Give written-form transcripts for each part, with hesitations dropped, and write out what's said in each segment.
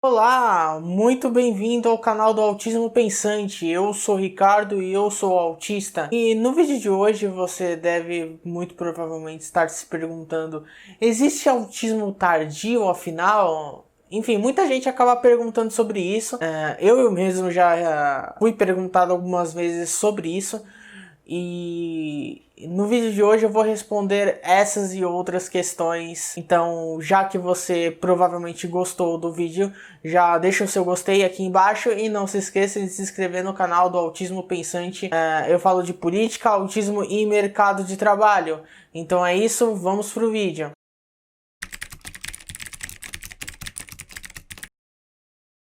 Olá, muito bem-vindo ao canal do Autismo Pensante. Eu sou Ricardo e eu sou autista. E no vídeo de hoje você deve muito provavelmente estar se perguntando: existe autismo tardio afinal? Enfim, muita gente acaba perguntando sobre isso. Eu mesmo já fui perguntado algumas vezes sobre isso. E no vídeo de hoje eu vou responder essas e outras questões. Então, já que você provavelmente gostou do vídeo, já deixa o seu gostei aqui embaixo e não se esqueça de se inscrever no canal do Autismo Pensante. Eu falo de política, autismo e mercado de trabalho. Então é isso, vamos pro vídeo.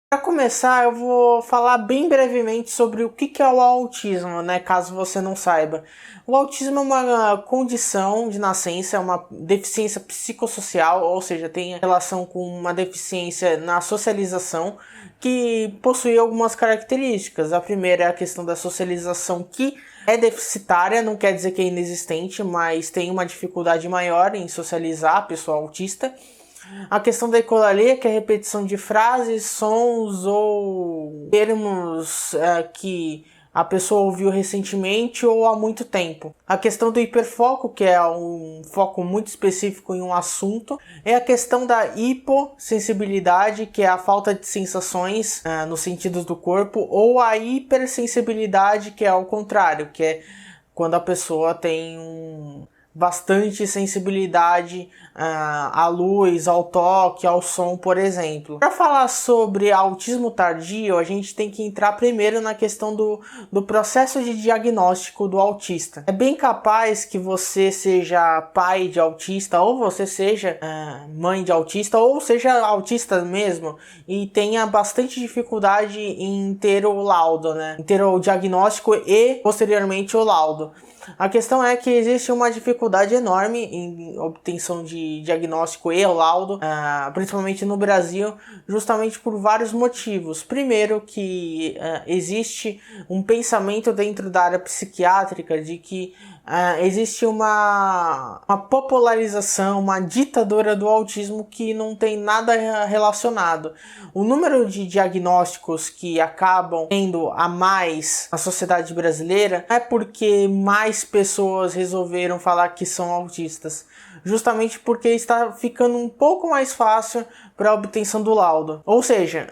Para começar, eu vou falar bem brevemente sobre o que é o autismo, né? Caso você não saiba. O autismo é uma condição de nascença, é uma deficiência psicossocial, ou seja, tem relação com uma deficiência na socialização que possui algumas características. A primeira é a questão da socialização, que é deficitária, não quer dizer que é inexistente, mas tem uma dificuldade maior em socializar a pessoa autista. A questão da ecolalia, que é a repetição de frases, sons ou termos que a pessoa ouviu recentemente ou há muito tempo. A questão do hiperfoco, que é um foco muito específico em um assunto. É a questão da hipossensibilidade, que é a falta de sensações nos sentidos do corpo. Ou a hipersensibilidade, que é ao contrário, que é quando a pessoa tem bastante sensibilidade à luz, ao toque, ao som, por exemplo. Para falar sobre autismo tardio, a gente tem que entrar primeiro na questão do processo de diagnóstico do autista. É bem capaz que você seja pai de autista, ou você seja mãe de autista, ou seja autista mesmo, e tenha bastante dificuldade em ter o laudo, né? Em ter o diagnóstico e, posteriormente, o laudo. A questão é que existe uma dificuldade enorme em obtenção de diagnóstico e laudo, principalmente no Brasil, justamente por vários motivos. Primeiro, que existe um pensamento dentro da área psiquiátrica de que existe uma popularização, uma ditadura do autismo que não tem nada relacionado. O número de diagnósticos que acabam tendo a mais na sociedade brasileira é porque mais pessoas resolveram falar que são autistas, justamente porque está ficando um pouco mais fácil para a obtenção do laudo. Ou seja,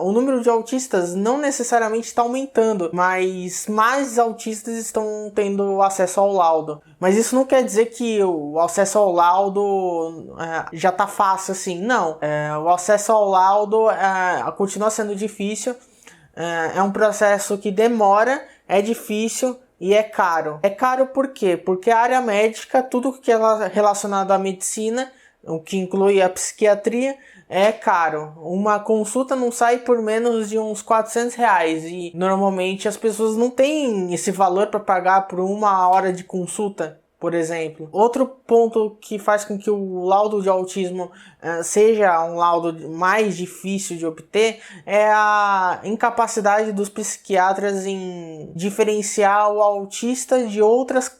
o número de autistas não necessariamente está aumentando, mas mais autistas estão tendo acesso ao laudo. Mas isso não quer dizer que o acesso ao laudo já está fácil assim, não. O acesso ao laudo continua sendo difícil, é um processo que demora, é difícil e é caro. É caro por quê? Porque a área médica, tudo que é relacionado à medicina, o que inclui a psiquiatria, é caro. Uma consulta não sai por menos de uns R$ 400 e normalmente as pessoas não têm esse valor para pagar por uma hora de consulta, por exemplo. Outro ponto que faz com que o laudo de autismo seja um laudo mais difícil de obter é a incapacidade dos psiquiatras em diferenciar o autista de outras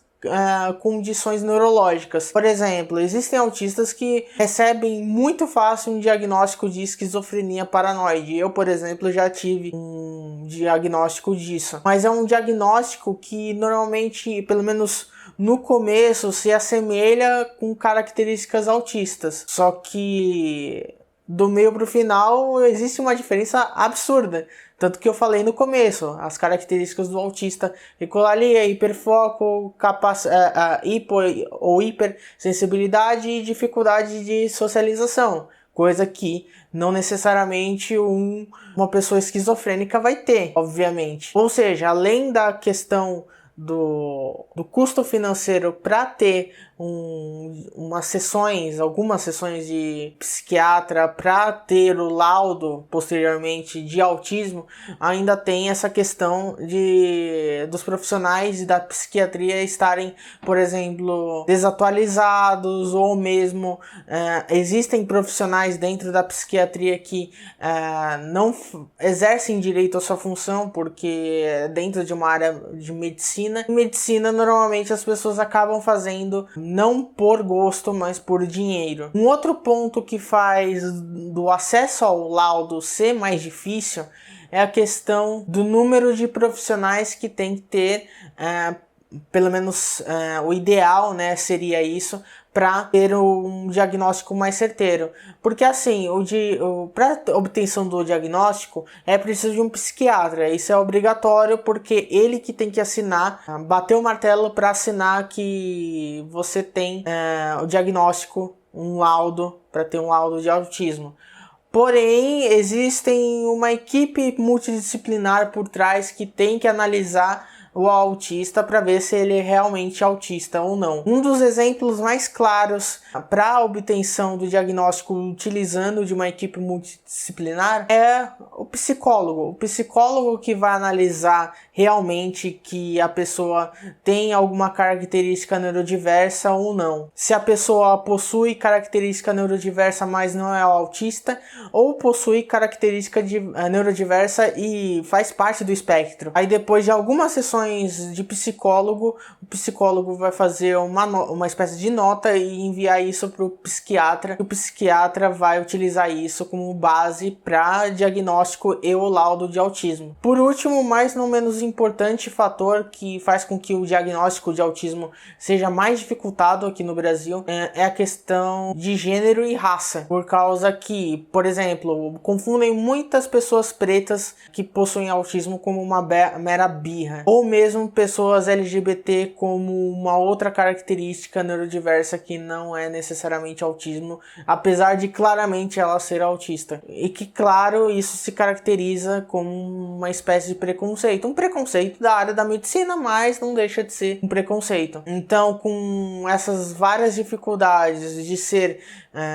condições neurológicas. Por exemplo, existem autistas que recebem muito fácil um diagnóstico de esquizofrenia paranoide. Eu, por exemplo, já tive um diagnóstico disso. Mas é um diagnóstico que normalmente, pelo menos no começo, se assemelha com características autistas. Só que do meio para o final existe uma diferença absurda. Tanto que eu falei no começo, as características do autista: ecolalia, hiperfoco, hipo ou hipersensibilidade e dificuldade de socialização. Coisa que não necessariamente uma pessoa esquizofrênica vai ter, obviamente. Ou seja, além da questão do custo financeiro para ter algumas sessões de psiquiatra, para ter o laudo posteriormente de autismo, ainda tem essa questão dos profissionais da psiquiatria estarem, por exemplo, desatualizados, ou mesmo existem profissionais dentro da psiquiatria que não exercem direito à sua função porque dentro de uma área de medicina medicina. Em medicina, normalmente as pessoas acabam fazendo não por gosto, mas por dinheiro. Um outro ponto que faz do acesso ao laudo ser mais difícil é a questão do número de profissionais que tem que ter, pelo menos o ideal, né, seria isso, para ter um diagnóstico mais certeiro. Porque assim, para obtenção do diagnóstico é preciso de um psiquiatra. Isso é obrigatório porque ele que tem que assinar, bater o martelo para assinar que você tem o diagnóstico, um laudo, para ter um laudo de autismo. Porém, existe uma equipe multidisciplinar por trás que tem que analisar o autista para ver se ele é realmente autista ou não. Um dos exemplos mais claros para a obtenção do diagnóstico utilizando de uma equipe multidisciplinar é o psicólogo. O psicólogo que vai analisar realmente que a pessoa tem alguma característica neurodiversa ou não. Se a pessoa possui característica neurodiversa, mas não é autista, ou possui característica neurodiversa e faz parte do espectro. Aí depois de algumas sessões de psicólogo, o psicólogo vai fazer uma espécie de nota e enviar isso para o psiquiatra. O psiquiatra vai utilizar isso como base para diagnóstico e o laudo de autismo. Por último, mas não menos importante fator que faz com que o diagnóstico de autismo seja mais dificultado aqui no Brasil é a questão de gênero e raça. Por causa que, por exemplo, confundem muitas pessoas pretas que possuem autismo como uma mera birra. Ou mesmo pessoas LGBT como uma outra característica neurodiversa que não é necessariamente autismo, apesar de claramente ela ser autista. E que, claro, isso se caracteriza como uma espécie de preconceito. Um preconceito da área da medicina, mas não deixa de ser um preconceito. Então, com essas várias dificuldades de ser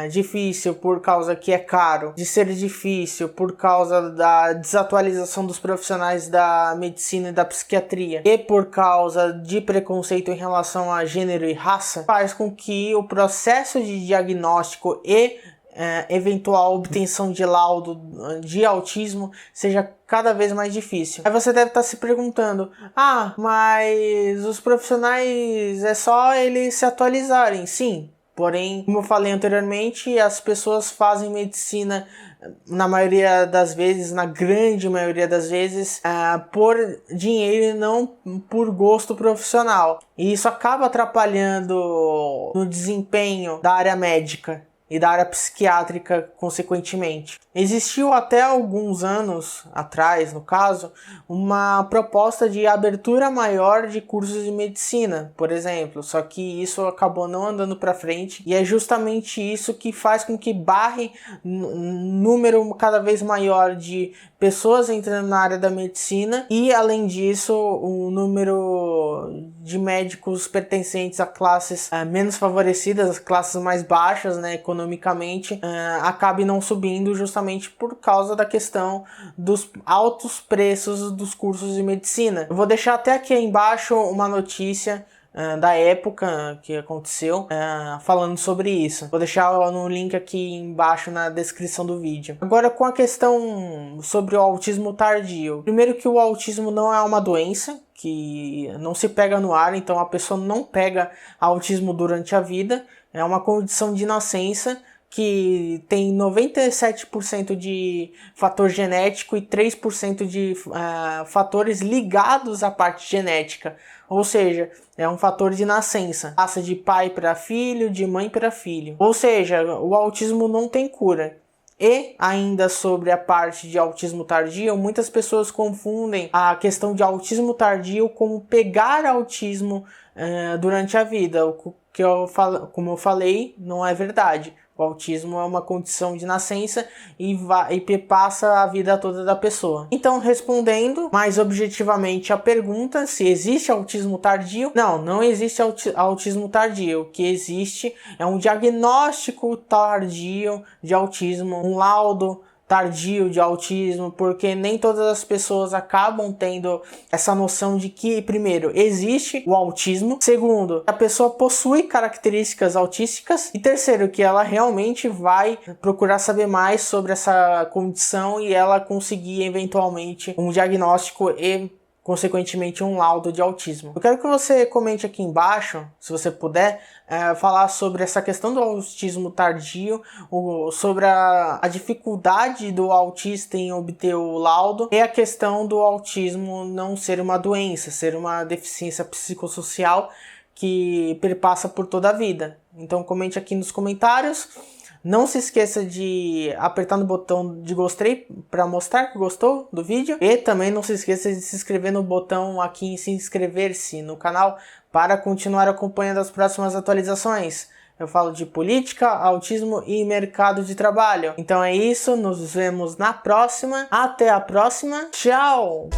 difícil por causa que é caro, de ser difícil por causa da desatualização dos profissionais da medicina e da psiquiatria, e por causa de preconceito em relação a gênero e raça, faz com que o processo de diagnóstico e eventual obtenção de laudo de autismo seja cada vez mais difícil. Aí você deve estar se perguntando: mas os profissionais é só eles se atualizarem. Sim, porém, como eu falei anteriormente, as pessoas fazem medicina na maioria das vezes, na grande maioria das vezes, por dinheiro e não por gosto profissional. E isso acaba atrapalhando no desempenho da área médica e da área psiquiátrica, consequentemente. Existiu até alguns anos atrás, no caso, uma proposta de abertura maior de cursos de medicina, por exemplo, só que isso acabou não andando para frente, e é justamente isso que faz com que barre um número cada vez maior de pessoas entrando na área da medicina, e além disso, o número de médicos pertencentes a classes menos favorecidas, as classes mais baixas, né, economicamente, acabe não subindo justamente por causa da questão dos altos preços dos cursos de medicina. Eu vou deixar até aqui embaixo uma notícia da época que aconteceu, falando sobre isso. Vou deixar no link aqui embaixo na descrição do vídeo. Agora, com a questão sobre o autismo tardio. Primeiro que o autismo não é uma doença que não se pega no ar, então a pessoa não pega autismo durante a vida. É uma condição de nascença que tem 97% de fator genético e 3% de fatores ligados à parte genética. Ou seja, é um fator de nascença. Passa de pai para filho, de mãe para filho. Ou seja, o autismo não tem cura. E ainda sobre a parte de autismo tardio, muitas pessoas confundem a questão de autismo tardio como pegar autismo durante a vida. Como eu falei, não é verdade. O autismo é uma condição de nascença e passa a vida toda da pessoa. Então, respondendo mais objetivamente a pergunta se existe autismo tardio, não existe autismo tardio. O que existe é um diagnóstico tardio de autismo, um laudo tardio de autismo, porque nem todas as pessoas acabam tendo essa noção de que, primeiro, existe o autismo, segundo, a pessoa possui características autísticas, e terceiro, que ela realmente vai procurar saber mais sobre essa condição e ela conseguir eventualmente um diagnóstico e consequentemente um laudo de autismo. Eu quero que você comente aqui embaixo, se você puder, falar sobre essa questão do autismo tardio, sobre a dificuldade do autista em obter o laudo e a questão do autismo não ser uma doença, ser uma deficiência psicossocial que perpassa por toda a vida. Então comente aqui nos comentários. Não se esqueça de apertar no botão de gostei para mostrar que gostou do vídeo. E também não se esqueça de se inscrever no botão aqui em se inscrever-se no canal para continuar acompanhando as próximas atualizações. Eu falo de política, autismo e mercado de trabalho. Então é isso, nos vemos na próxima. Até a próxima. Tchau!